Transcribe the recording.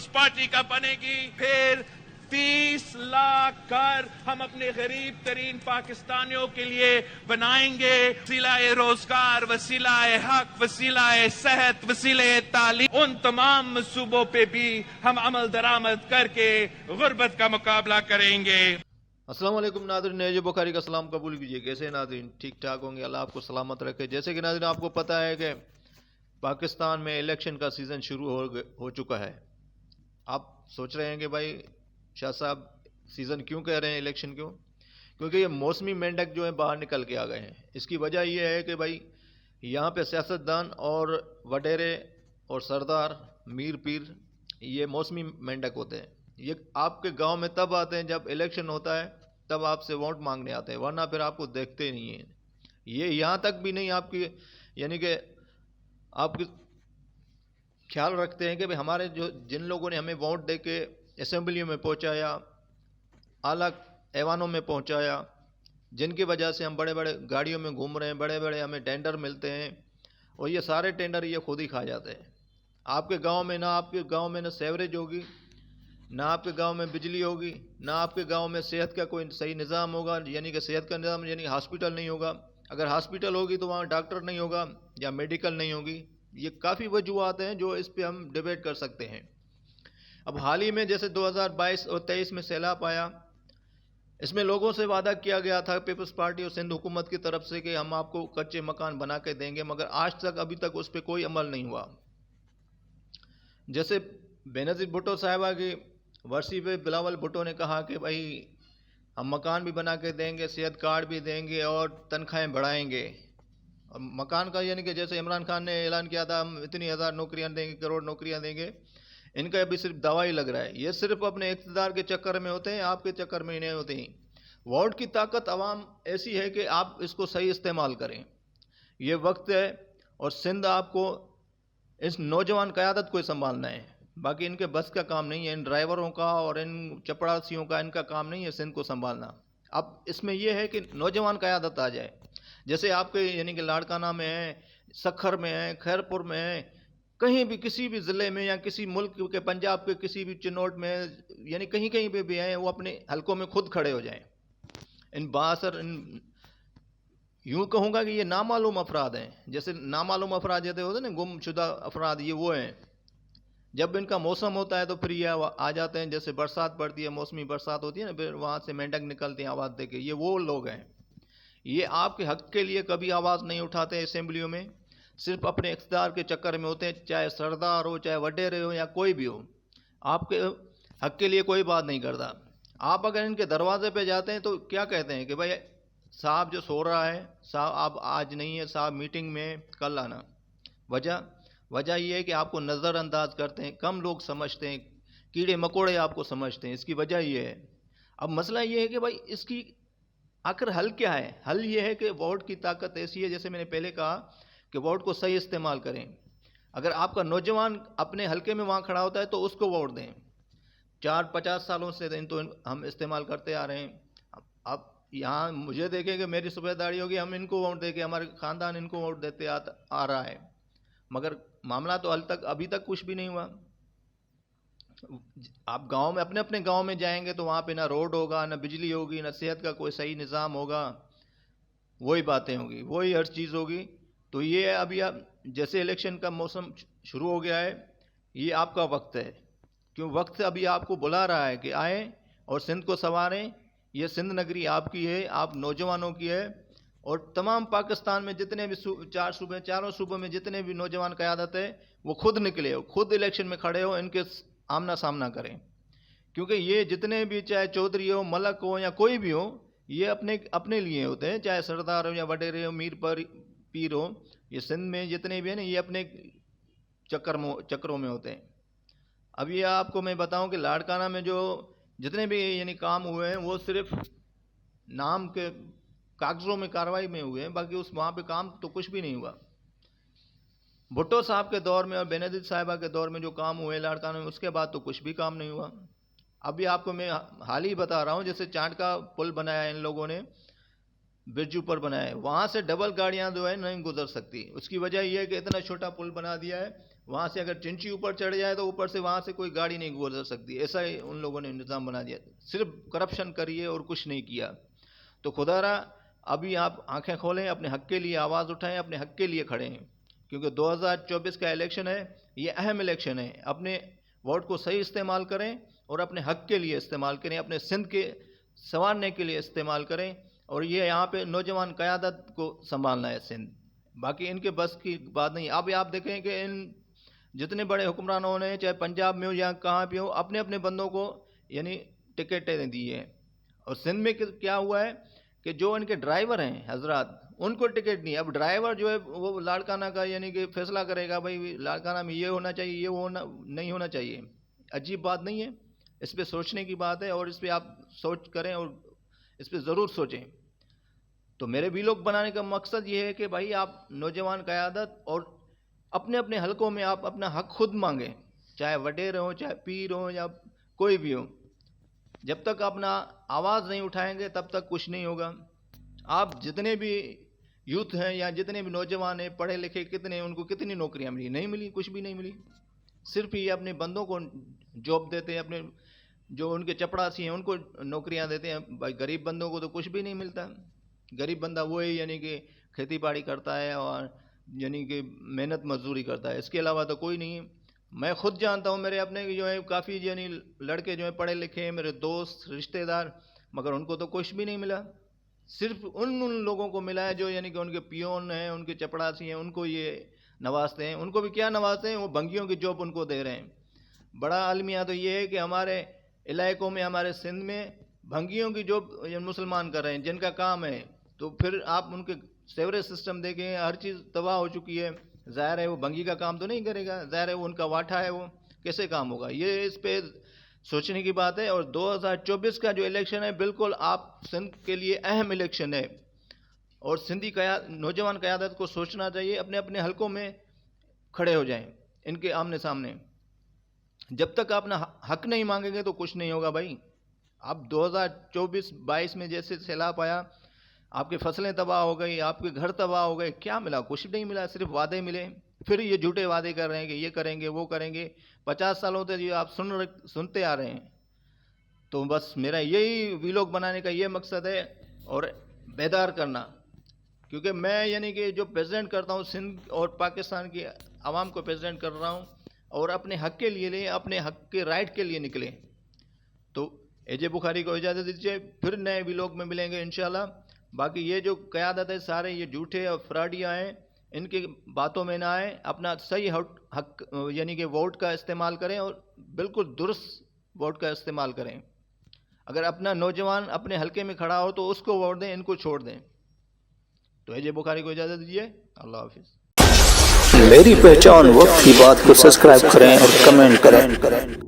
Peoples party का बनेगी। फिर 30 लाख घर हम अपने गरीब तरीन पाकिस्तानियों के लिए बनाएंगे। वसीलाए रोजगार, वसीलाए हक, वसीलाए सेहत, वसीलाए तालीम, उन तमाम मंसूबों पे भी हम अमल दरामद करके गुर्बत का मुकाबला करेंगे। अस्सलाम वालेकुम नाज़रीन, नेज़ बुखारी का सलाम कबूल कीजिए। कैसे हैं नाज़रीन? ठीक ठाक होंगे, अल्लाह आपको सलामत रखे। जैसे कि नाज़रीन आपको पता है कि पाकिस्तान में इलेक्शन का सीज़न शुरू हो चुका है। आप सोच रहे हैं कि भाई शाह साहब सीज़न क्यों कह रहे हैं, इलेक्शन क्यों? क्योंकि ये मौसमी मेंढक जो है बाहर निकल के आ गए हैं। इसकी वजह ये है कि भाई यहाँ पे सियासतदान और वडेरे और सरदार मीर पीर ये मौसमी मेंढक होते हैं। ये आपके गांव में तब आते हैं जब इलेक्शन होता है, तब आपसे वोट मांगने आते हैं, वरना फिर आपको देखते ही नहीं हैं। ये यहाँ तक भी नहीं आपकी यानी कि आपकी ख्याल रखते हैं कि भाई हमारे जो जिन लोगों ने हमें वोट दे के असेंबलियों में पहुंचाया, आला ऐवानों में पहुंचाया, जिनकी वजह से हम बड़े बड़े गाड़ियों में घूम रहे हैं, बड़े बड़े हमें टेंडर मिलते हैं, और ये सारे टेंडर ये खुद ही खा जाते हैं। आपके गांव में ना सेवरेज होगी, ना आपके गांव में बिजली होगी, ना आपके गांव में सेहत का कोई सही निज़ाम होगा, यानी कि सेहत का निज़ाम यानी हॉस्पिटल नहीं होगा। अगर हॉस्पिटल होगी तो वहाँ डॉक्टर नहीं होगा या मेडिकल नहीं होगी। ये काफ़ी वजूहत हैं जो इस पे हम डिबेट कर सकते हैं। अब हाल ही में जैसे 2022 और 23 में सैलाब आया, इसमें लोगों से वादा किया गया था पीपल्स पार्टी और सिंध हुकूमत की तरफ से कि हम आपको कच्चे मकान बना के देंगे, मगर आज तक अभी तक उस पर कोई अमल नहीं हुआ। जैसे बेनज़ीर भुट्टो साहिबा की वर्सी पे बिलावल भुट्टो ने कहा कि भाई हम मकान भी बना के देंगे, सेहत कार्ड भी देंगे और तनख्वाहें बढ़ाएंगे। और मकान का यानी कि जैसे इमरान खान ने ऐलान किया था हम इतनी हज़ार नौकरियां देंगे, करोड़ नौकरियां देंगे, इनका अभी सिर्फ दवा ही लग रहा है। ये सिर्फ अपने इक़्तिदार के चक्कर में होते हैं, आपके चक्कर में ही नहीं होते हैं। वोट की ताकत अवाम ऐसी है कि आप इसको सही इस्तेमाल करें। ये वक्त है और सिंध आपको इस नौजवान क़यादत को संभालना है। बाकी इनके बस का काम नहीं है, इन ड्राइवरों का और इन चपड़ासियों का इनका काम नहीं है सिंध को संभालना। अब इसमें यह है कि नौजवान क़यादत आ जाए। जैसे आपके यानी कि लाड़काना में है, सखर में है, खैरपुर में है, कहीं भी किसी भी ज़िले में या किसी मुल्क के पंजाब के किसी भी चिनौट में, यानी कहीं कहीं पे भी हैं, वो अपने हलकों में खुद खड़े हो जाएं। इन बासर यूँ कहूँगा कि ये नामालूम अफराद हैं। जैसे नामालूम अफराद जैसे होते हैं ना, गुमशुदा अफराद, ये वो हैं। जब इनका मौसम होता है तो फिर ये आ जाते हैं। जैसे बरसात पड़ती है, मौसमी बरसात होती है ना, फिर वहाँ से मेंढक निकलते हैं आवाज़ दे के। ये वो लोग हैं। ये आपके हक़ के लिए कभी आवाज़ नहीं उठाते असेंबलियों में, सिर्फ अपने इक़्तिदार के चक्कर में होते हैं। चाहे सरदार हो, चाहे वडेरे हो या कोई भी हो, आपके हक़ के लिए कोई बात नहीं करता। आप अगर इनके दरवाजे पे जाते हैं तो क्या कहते हैं कि भाई साहब जो सो रहा है, साहब आप आज नहीं है, साहब मीटिंग में कल आना। वजह यह है कि आपको नज़रअंदाज करते हैं, कम लोग समझते हैं, कीड़े मकोड़े आपको समझते हैं। इसकी वजह यह है। अब मसला ये है कि भाई इसकी आखिर हल क्या है? हल ये है कि वोट की ताकत ऐसी है, जैसे मैंने पहले कहा, कि वोट को सही इस्तेमाल करें। अगर आपका नौजवान अपने हलके में वहाँ खड़ा होता है तो उसको वोट दें। 50 सालों से तो हम इस्तेमाल करते आ रहे हैं। अब यहाँ मुझे देखें कि मेरी सूबेदारी होगी, हम इनको वोट दे के, हमारे ख़ानदान इनको वोट देते आ रहा है, मगर मामला तो अभी तक कुछ भी नहीं हुआ। आप गांव में अपने अपने गांव में जाएंगे तो वहाँ पे ना रोड होगा, ना बिजली होगी, ना सेहत का कोई सही निज़ाम होगा। वही बातें होगी, वही हर चीज़ होगी। तो ये अभी आप जैसे इलेक्शन का मौसम शुरू हो गया है, ये आपका वक्त है। क्यों वक्त अभी आपको बुला रहा है कि आएँ और सिंध को संवारें। ये सिंध नगरी आपकी है, आप नौजवानों की है। और तमाम पाकिस्तान में जितने भी चारों सूबों में जितने भी नौजवान क़यादत है, वो खुद निकले हो, खुद इलेक्शन में खड़े हो, इनके आमना सामना करें। क्योंकि ये जितने भी, चाहे चौधरी हो, मलक हो या कोई भी हो, ये अपने लिए होते हैं। चाहे सरदार हो या वडेरे हो, पीर हो, ये सिंध में जितने भी हैं ना, ये अपने चक्रों में होते हैं। अब ये आपको मैं बताऊं कि लाड़काना में जो जितने भी यानी काम हुए हैं, वो सिर्फ नाम के कागज़ों में कार्रवाई में हुए हैं, बाकी वहाँ पे काम तो कुछ भी नहीं हुआ। भुट्टो साहब के दौर में और बेनज़ीर साहिबा के दौर में जो काम हुए लाड़काना में, उसके बाद तो कुछ भी काम नहीं हुआ। अभी आपको मैं हाल ही बता रहा हूँ, जैसे चांट का पुल बनाया है इन लोगों ने, बिरजू पर बनाया है, वहाँ से डबल गाड़ियाँ जो है नहीं गुजर सकती। उसकी वजह यह है कि इतना छोटा पुल बना दिया है, وہاں سے اگر چنچی اوپر چڑھ جائے تو اوپر سے وہاں سے کوئی گاڑی نہیں گزر سکتی. ایسا ہی ان لوگوں نے نظام بنا دیا. صرف کرپشن کریے اور کچھ نہیں کیا. تو خدا را ابھی آپ آنکھیں کھولیں, اپنے حق کے لیے آواز اٹھائیں, اپنے حق کے لیے کھڑے ہیں, کیونکہ 2024 کا الیکشن ہے, یہ اہم الیکشن ہے. اپنے ووٹ کو صحیح استعمال کریں اور اپنے حق کے لیے استعمال کریں, اپنے سندھ کے سنوارنے کے لیے استعمال کریں. اور یہ یہاں پہ نوجوان قیادت کو سنبھالنا ہے سندھ, باقی ان کے بس کی بات نہیں. اب آپ دیکھیں کہ ان جتنے بڑے حکمرانوں نے, چاہے پنجاب میں ہو یا کہاں پہ ہو, اپنے اپنے بندوں کو یعنی ٹکٹیں دی ہیں. اور سندھ میں کیا ہوا ہے کہ جو ان کے ڈرائیور ہیں حضرات, ان کو ٹکٹ نہیں. اب ڈرائیور جو ہے وہ لاڑکانہ کا یعنی کہ فیصلہ کرے گا, بھائی لاڑکانہ میں یہ ہونا چاہیے, یہ ہونا نہیں ہونا چاہیے. عجیب بات نہیں ہے؟ اس پہ سوچنے کی بات ہے, اور اس پہ آپ سوچ کریں اور اس پہ ضرور سوچیں. تو میرے وی لوگ بنانے کا مقصد یہ ہے کہ بھائی آپ نوجوان قیادت اور اپنے اپنے حلقوں میں آپ اپنا حق خود مانگیں, چاہے وڈیر ہوں, چاہے پیر ہوں, یا کوئی بھی ہو. جب تک اپنا آواز نہیں اٹھائیں گے تب تک کچھ نہیں ہوگا. آپ جتنے بھی یوتھ ہیں یا جتنے بھی نوجوان ہیں, پڑھے لکھے کتنے, ان کو کتنی نوکریاں ملی؟ نہیں ملی, کچھ بھی نہیں ملی. صرف یہ اپنے بندوں کو جاب دیتے ہیں, اپنے جو ان کے چپڑاسی ہیں ان کو نوکریاں دیتے ہیں. بھائی غریب بندوں کو تو کچھ بھی نہیں ملتا. غریب بندہ وہی یعنی کہ کھیتی باڑی کرتا ہے اور یعنی کہ محنت مزدوری کرتا ہے, اس کے علاوہ تو کوئی نہیں ہے. میں خود جانتا ہوں, میرے اپنے جو ہے کافی یعنی لڑکے جو ہیں پڑھے لکھے ہیں, میرے دوست رشتہ دار, مگر ان کو تو کچھ بھی نہیں ملا. صرف ان لوگوں کو ملا ہے جو یعنی کہ ان کے پیون ہیں, ان کے چپڑاسی ہیں, ان کو یہ نوازتے ہیں. ان کو بھی کیا نوازتے ہیں, وہ بھنگیوں کی جاب ان کو دے رہے ہیں. بڑا المیہ تو یہ ہے کہ ہمارے علاقوں میں, ہمارے سندھ میں بھنگیوں کی جاب مسلمان کر رہے ہیں, جن کا کام ہے. تو پھر آپ ان کے سیوریج سسٹم دیکھیں, ہر چیز تباہ ہو چکی ہے. ظاہر ہے وہ بھنگی کا کام تو نہیں کرے گا, ظاہر ہے وہ ان کا واٹھا ہے, وہ کیسے کام ہوگا؟ یہ اس پہ سوچنے کی بات ہے. اور 2024 کا جو الیکشن ہے بالکل آپ سندھ کے لیے اہم الیکشن ہے, اور سندھی نوجوان قیادت کو سوچنا چاہیے, اپنے اپنے حلقوں میں کھڑے ہو جائیں ان کے آمنے سامنے. جب تک آپ اپنا حق نہیں مانگیں گے تو کچھ نہیں ہوگا بھائی. اب 2024-22 میں جیسے سیلاب آیا, آپ کی فصلیں تباہ ہو گئی, آپ کے گھر تباہ ہو گئے, کیا ملا؟ کچھ نہیں ملا, صرف وعدے ملے. پھر یہ جھوٹے وعدے کر رہے ہیں کہ یہ کریں گے, وہ کریں گے. 50 سالوں سے یہ آپ سنتے آ رہے ہیں. تو بس میرا یہی وی لوگ بنانے کا یہ مقصد ہے, اور بیدار کرنا. کیونکہ میں یعنی کہ جو پریزیڈنٹ کرتا ہوں سندھ اور پاکستان کی عوام کو پریزیڈنٹ کر رہا ہوں, اور اپنے حق کے لیے لیں, اپنے حق کے رائٹ کے لیے نکلیں. تو اے جے بخاری کو اجازت دیجیے, پھر نئے وی لوگ میں ملیں گے انشاءاللہ. باقی یہ جو قیادت ہے سارے یہ جھوٹے اور فراڈیاں ہیں, ان کی باتوں میں نہ آئیں. اپنا صحیح حق یعنی کہ ووٹ کا استعمال کریں, اور بالکل درست ووٹ کا استعمال کریں. اگر اپنا نوجوان اپنے حلقے میں کھڑا ہو تو اس کو ووٹ دیں, ان کو چھوڑ دیں. تو اے جے بخاری کو اجازت دیجیے. اللہ حافظ. میری پہچان وقت کی بات کو سبسکرائب کریں اور کمنٹ کریں.